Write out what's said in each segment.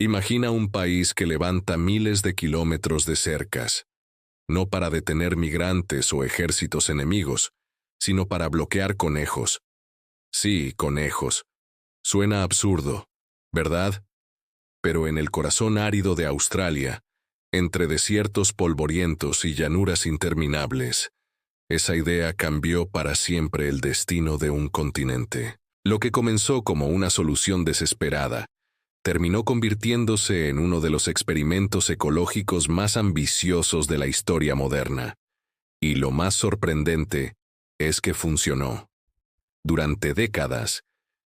Imagina un país que levanta miles de kilómetros de cercas, no para detener migrantes o ejércitos enemigos, sino para bloquear conejos. Sí, conejos. Suena absurdo, ¿verdad? Pero en el corazón árido de Australia, entre desiertos polvorientos y llanuras interminables, esa idea cambió para siempre el destino de un continente. Lo que comenzó como una solución desesperada, terminó convirtiéndose en uno de los experimentos ecológicos más ambiciosos de la historia moderna. Y lo más sorprendente es que funcionó. Durante décadas,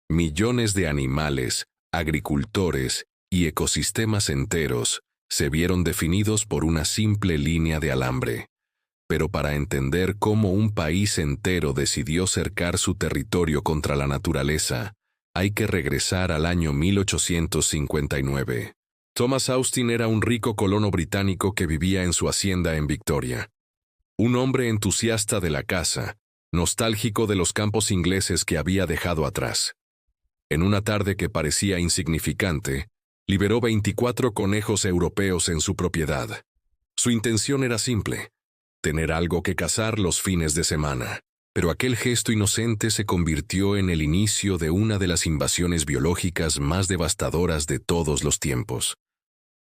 millones de animales, agricultores y ecosistemas enteros se vieron definidos por una simple línea de alambre. Pero para entender cómo un país entero decidió cercar su territorio contra la naturaleza, hay que regresar al año 1859. Thomas Austin era un rico colono británico que vivía en su hacienda en Victoria. Un hombre entusiasta de la caza, nostálgico de los campos ingleses que había dejado atrás. En una tarde que parecía insignificante, liberó 24 conejos europeos en su propiedad. Su intención era simple: tener algo que cazar los fines de semana. Pero aquel gesto inocente se convirtió en el inicio de una de las invasiones biológicas más devastadoras de todos los tiempos.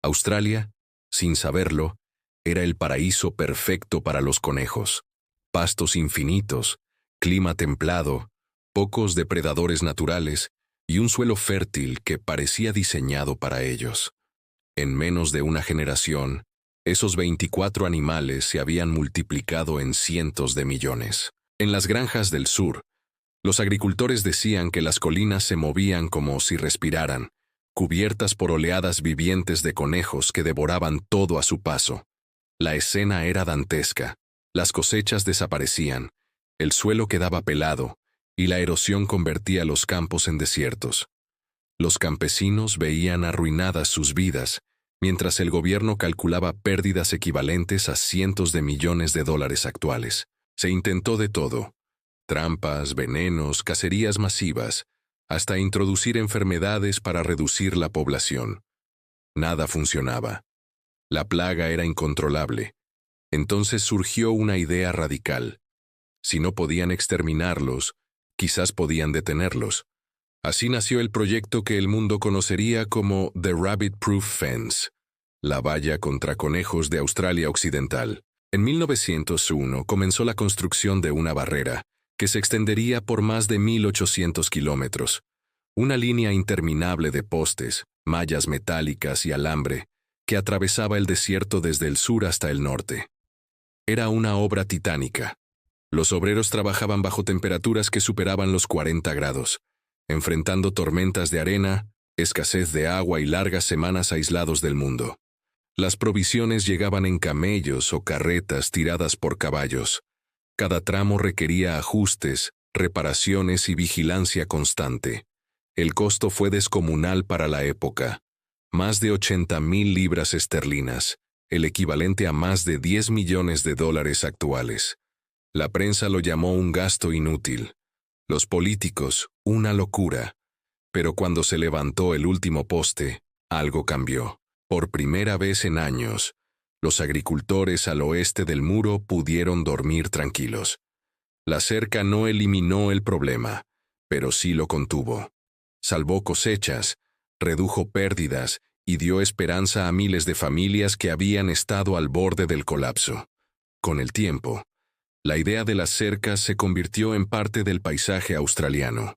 Australia, sin saberlo, era el paraíso perfecto para los conejos. Pastos infinitos, clima templado, pocos depredadores naturales y un suelo fértil que parecía diseñado para ellos. En menos de una generación, esos 24 animales se habían multiplicado en cientos de millones. En las granjas del sur, los agricultores decían que las colinas se movían como si respiraran, cubiertas por oleadas vivientes de conejos que devoraban todo a su paso. La escena era dantesca. Las cosechas desaparecían, el suelo quedaba pelado, y la erosión convertía los campos en desiertos. Los campesinos veían arruinadas sus vidas, mientras el gobierno calculaba pérdidas equivalentes a cientos de millones de dólares actuales. Se intentó de todo: trampas, venenos, cacerías masivas, hasta introducir enfermedades para reducir la población. Nada funcionaba. La plaga era incontrolable. Entonces surgió una idea radical. Si no podían exterminarlos, quizás podían detenerlos. Así nació el proyecto que el mundo conocería como The Rabbit Proof Fence, la valla contra conejos de Australia Occidental. En 1901 comenzó la construcción de una barrera, que se extendería por más de 1.800 kilómetros. Una línea interminable de postes, mallas metálicas y alambre, que atravesaba el desierto desde el sur hasta el norte. Era una obra titánica. Los obreros trabajaban bajo temperaturas que superaban los 40 grados, enfrentando tormentas de arena, escasez de agua y largas semanas aislados del mundo. Las provisiones llegaban en camellos o carretas tiradas por caballos. Cada tramo requería ajustes, reparaciones y vigilancia constante. El costo fue descomunal para la época: más de 80.000 libras esterlinas, el equivalente a más de 10 millones de dólares actuales. La prensa lo llamó un gasto inútil. Los políticos, una locura. Pero cuando se levantó el último poste, algo cambió. Por primera vez en años, los agricultores al oeste del muro pudieron dormir tranquilos. La cerca no eliminó el problema, pero sí lo contuvo. Salvó cosechas, redujo pérdidas y dio esperanza a miles de familias que habían estado al borde del colapso. Con el tiempo, la idea de las cercas se convirtió en parte del paisaje australiano.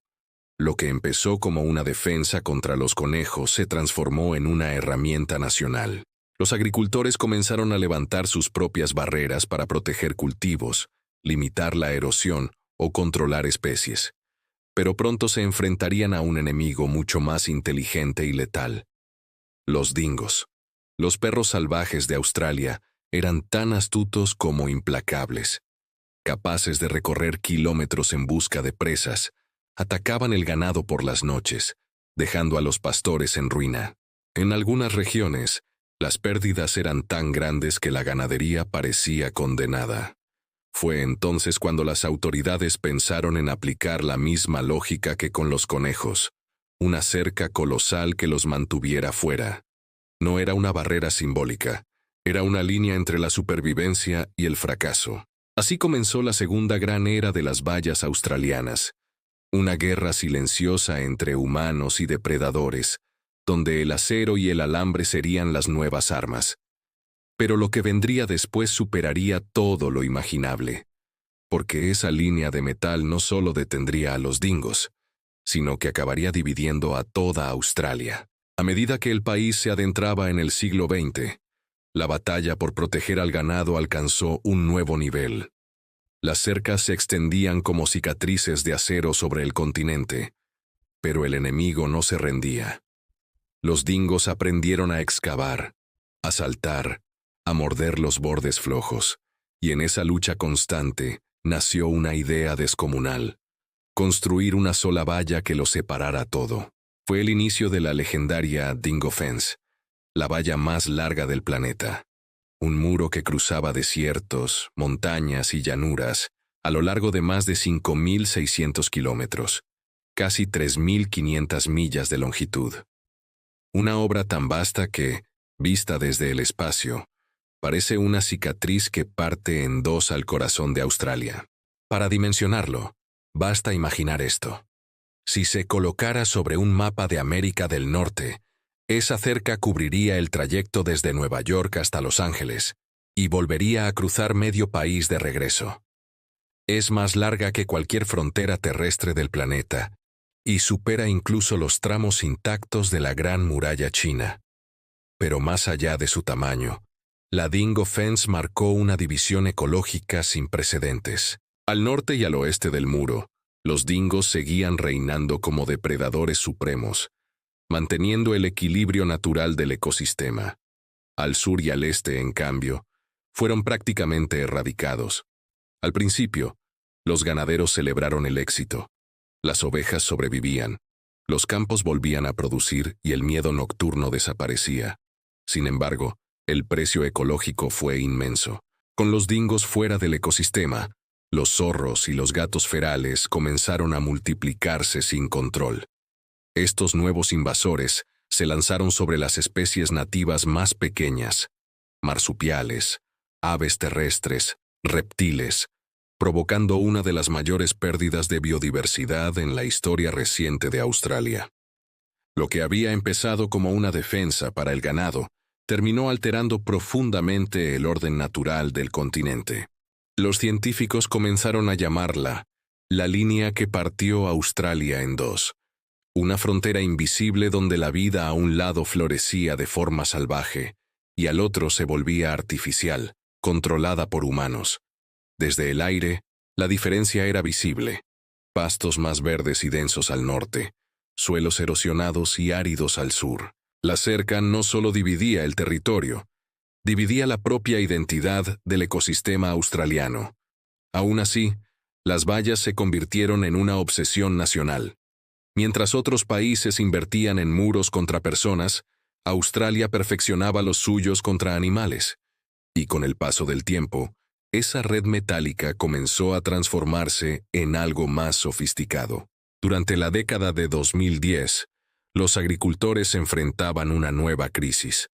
Lo que empezó como una defensa contra los conejos se transformó en una herramienta nacional. Los agricultores comenzaron a levantar sus propias barreras para proteger cultivos, limitar la erosión o controlar especies. Pero pronto se enfrentarían a un enemigo mucho más inteligente y letal: los dingos. Los perros salvajes de Australia eran tan astutos como implacables. Capaces de recorrer kilómetros en busca de presas, atacaban el ganado por las noches, dejando a los pastores en ruina. En algunas regiones, las pérdidas eran tan grandes que la ganadería parecía condenada. Fue entonces cuando las autoridades pensaron en aplicar la misma lógica que con los conejos: una cerca colosal que los mantuviera fuera. No era una barrera simbólica, era una línea entre la supervivencia y el fracaso. Así comenzó la segunda gran era de las vallas australianas, una guerra silenciosa entre humanos y depredadores, donde el acero y el alambre serían las nuevas armas. Pero lo que vendría después superaría todo lo imaginable, porque esa línea de metal no solo detendría a los dingos, sino que acabaría dividiendo a toda Australia. A medida que el país se adentraba en el siglo XX, la batalla por proteger al ganado alcanzó un nuevo nivel. Las cercas se extendían como cicatrices de acero sobre el continente, pero el enemigo no se rendía. Los dingos aprendieron a excavar, a saltar, a morder los bordes flojos, y en esa lucha constante nació una idea descomunal: construir una sola valla que los separara todo. Fue el inicio de la legendaria Dingo Fence, la valla más larga del planeta. Un muro que cruzaba desiertos, montañas y llanuras a lo largo de más de 5.600 kilómetros, casi 3.500 millas de longitud. Una obra tan vasta que, vista desde el espacio, parece una cicatriz que parte en dos al corazón de Australia. Para dimensionarlo, basta imaginar esto. Si se colocara sobre un mapa de América del Norte, esa cerca cubriría el trayecto desde Nueva York hasta Los Ángeles y volvería a cruzar medio país de regreso. Es más larga que cualquier frontera terrestre del planeta y supera incluso los tramos intactos de la Gran Muralla China. Pero más allá de su tamaño, la Dingo Fence marcó una división ecológica sin precedentes. Al norte y al oeste del muro, los dingos seguían reinando como depredadores supremos, manteniendo el equilibrio natural del ecosistema. Al sur y al este, en cambio, fueron prácticamente erradicados. Al principio, los ganaderos celebraron el éxito. Las ovejas sobrevivían, los campos volvían a producir y el miedo nocturno desaparecía. Sin embargo, el precio ecológico fue inmenso. Con los dingos fuera del ecosistema, los zorros y los gatos ferales comenzaron a multiplicarse sin control. Estos nuevos invasores se lanzaron sobre las especies nativas más pequeñas, marsupiales, aves terrestres, reptiles, provocando una de las mayores pérdidas de biodiversidad en la historia reciente de Australia. Lo que había empezado como una defensa para el ganado terminó alterando profundamente el orden natural del continente. Los científicos comenzaron a llamarla la línea que partió Australia en dos. Una frontera invisible donde la vida a un lado florecía de forma salvaje y al otro se volvía artificial, controlada por humanos. Desde el aire, la diferencia era visible. Pastos más verdes y densos al norte, suelos erosionados y áridos al sur. La cerca no solo dividía el territorio, dividía la propia identidad del ecosistema australiano. Aún así, las vallas se convirtieron en una obsesión nacional. Mientras otros países invertían en muros contra personas, Australia perfeccionaba los suyos contra animales. Y con el paso del tiempo, esa red metálica comenzó a transformarse en algo más sofisticado. Durante la década de 2010, los agricultores enfrentaban una nueva crisis.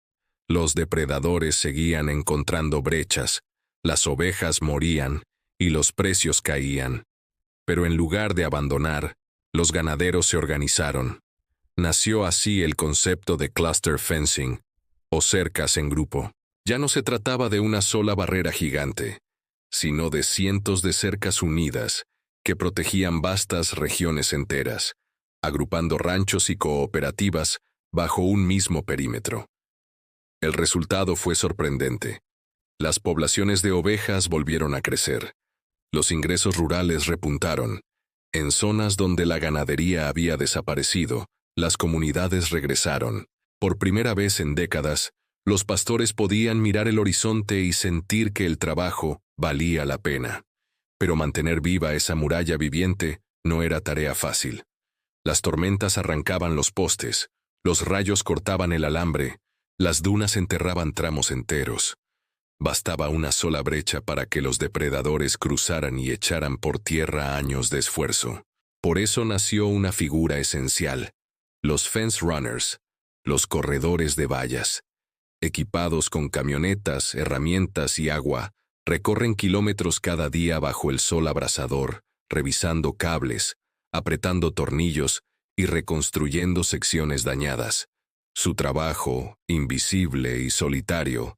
Los depredadores seguían encontrando brechas, las ovejas morían y los precios caían. Pero en lugar de abandonar, los ganaderos se organizaron. Nació así el concepto de cluster fencing, o cercas en grupo. Ya no se trataba de una sola barrera gigante, sino de cientos de cercas unidas que protegían vastas regiones enteras, agrupando ranchos y cooperativas bajo un mismo perímetro. El resultado fue sorprendente. Las poblaciones de ovejas volvieron a crecer. Los ingresos rurales repuntaron. En zonas donde la ganadería había desaparecido, las comunidades regresaron. Por primera vez en décadas, los pastores podían mirar el horizonte y sentir que el trabajo valía la pena. Pero mantener viva esa muralla viviente no era tarea fácil. Las tormentas arrancaban los postes, los rayos cortaban el alambre, las dunas enterraban tramos enteros. Bastaba una sola brecha para que los depredadores cruzaran y echaran por tierra años de esfuerzo. Por eso nació una figura esencial: los fence runners, los corredores de vallas. equipados con camionetas, herramientas y agua, recorren kilómetros cada día bajo el sol abrasador, revisando cables, apretando tornillos y reconstruyendo secciones dañadas. Su trabajo, invisible y solitario,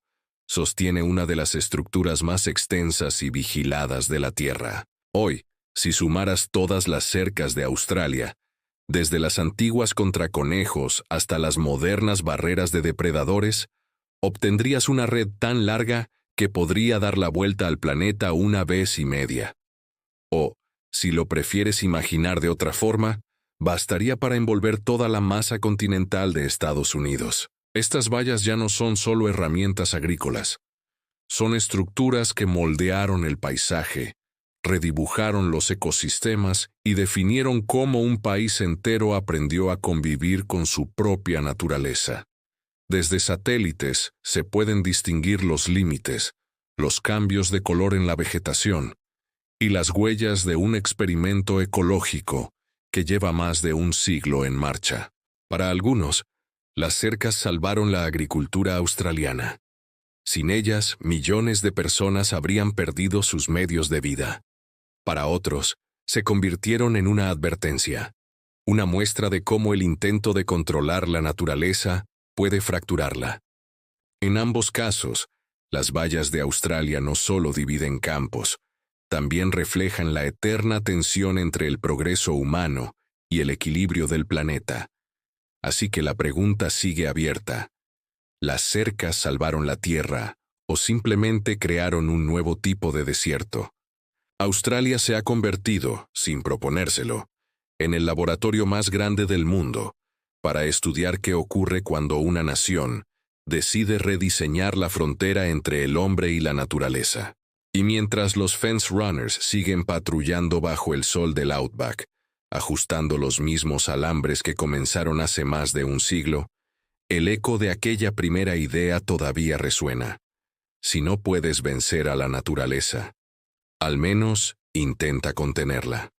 sostiene una de las estructuras más extensas y vigiladas de la Tierra. Hoy, si sumaras todas las cercas de Australia, desde las antiguas contra conejos hasta las modernas barreras de depredadores, obtendrías una red tan larga que podría dar la vuelta al planeta una vez y media. O, si lo prefieres imaginar de otra forma, bastaría para envolver toda la masa continental de Estados Unidos. Estas vallas ya no son solo herramientas agrícolas. Son estructuras que moldearon el paisaje, redibujaron los ecosistemas y definieron cómo un país entero aprendió a convivir con su propia naturaleza. Desde satélites se pueden distinguir los límites, los cambios de color en la vegetación y las huellas de un experimento ecológico que lleva más de un siglo en marcha. Para algunos, las cercas salvaron la agricultura australiana. Sin ellas, millones de personas habrían perdido sus medios de vida. Para otros, se convirtieron en una advertencia, una muestra de cómo el intento de controlar la naturaleza puede fracturarla. En ambos casos, las vallas de Australia no solo dividen campos, también reflejan la eterna tensión entre el progreso humano y el equilibrio del planeta. Así que la pregunta sigue abierta. ¿Las cercas salvaron la Tierra o simplemente crearon un nuevo tipo de desierto? Australia se ha convertido, sin proponérselo, en el laboratorio más grande del mundo para estudiar qué ocurre cuando una nación decide rediseñar la frontera entre el hombre y la naturaleza. Y mientras los fence runners siguen patrullando bajo el sol del Outback, ajustando los mismos alambres que comenzaron hace más de un siglo, el eco de aquella primera idea todavía resuena. Si no puedes vencer a la naturaleza, al menos intenta contenerla.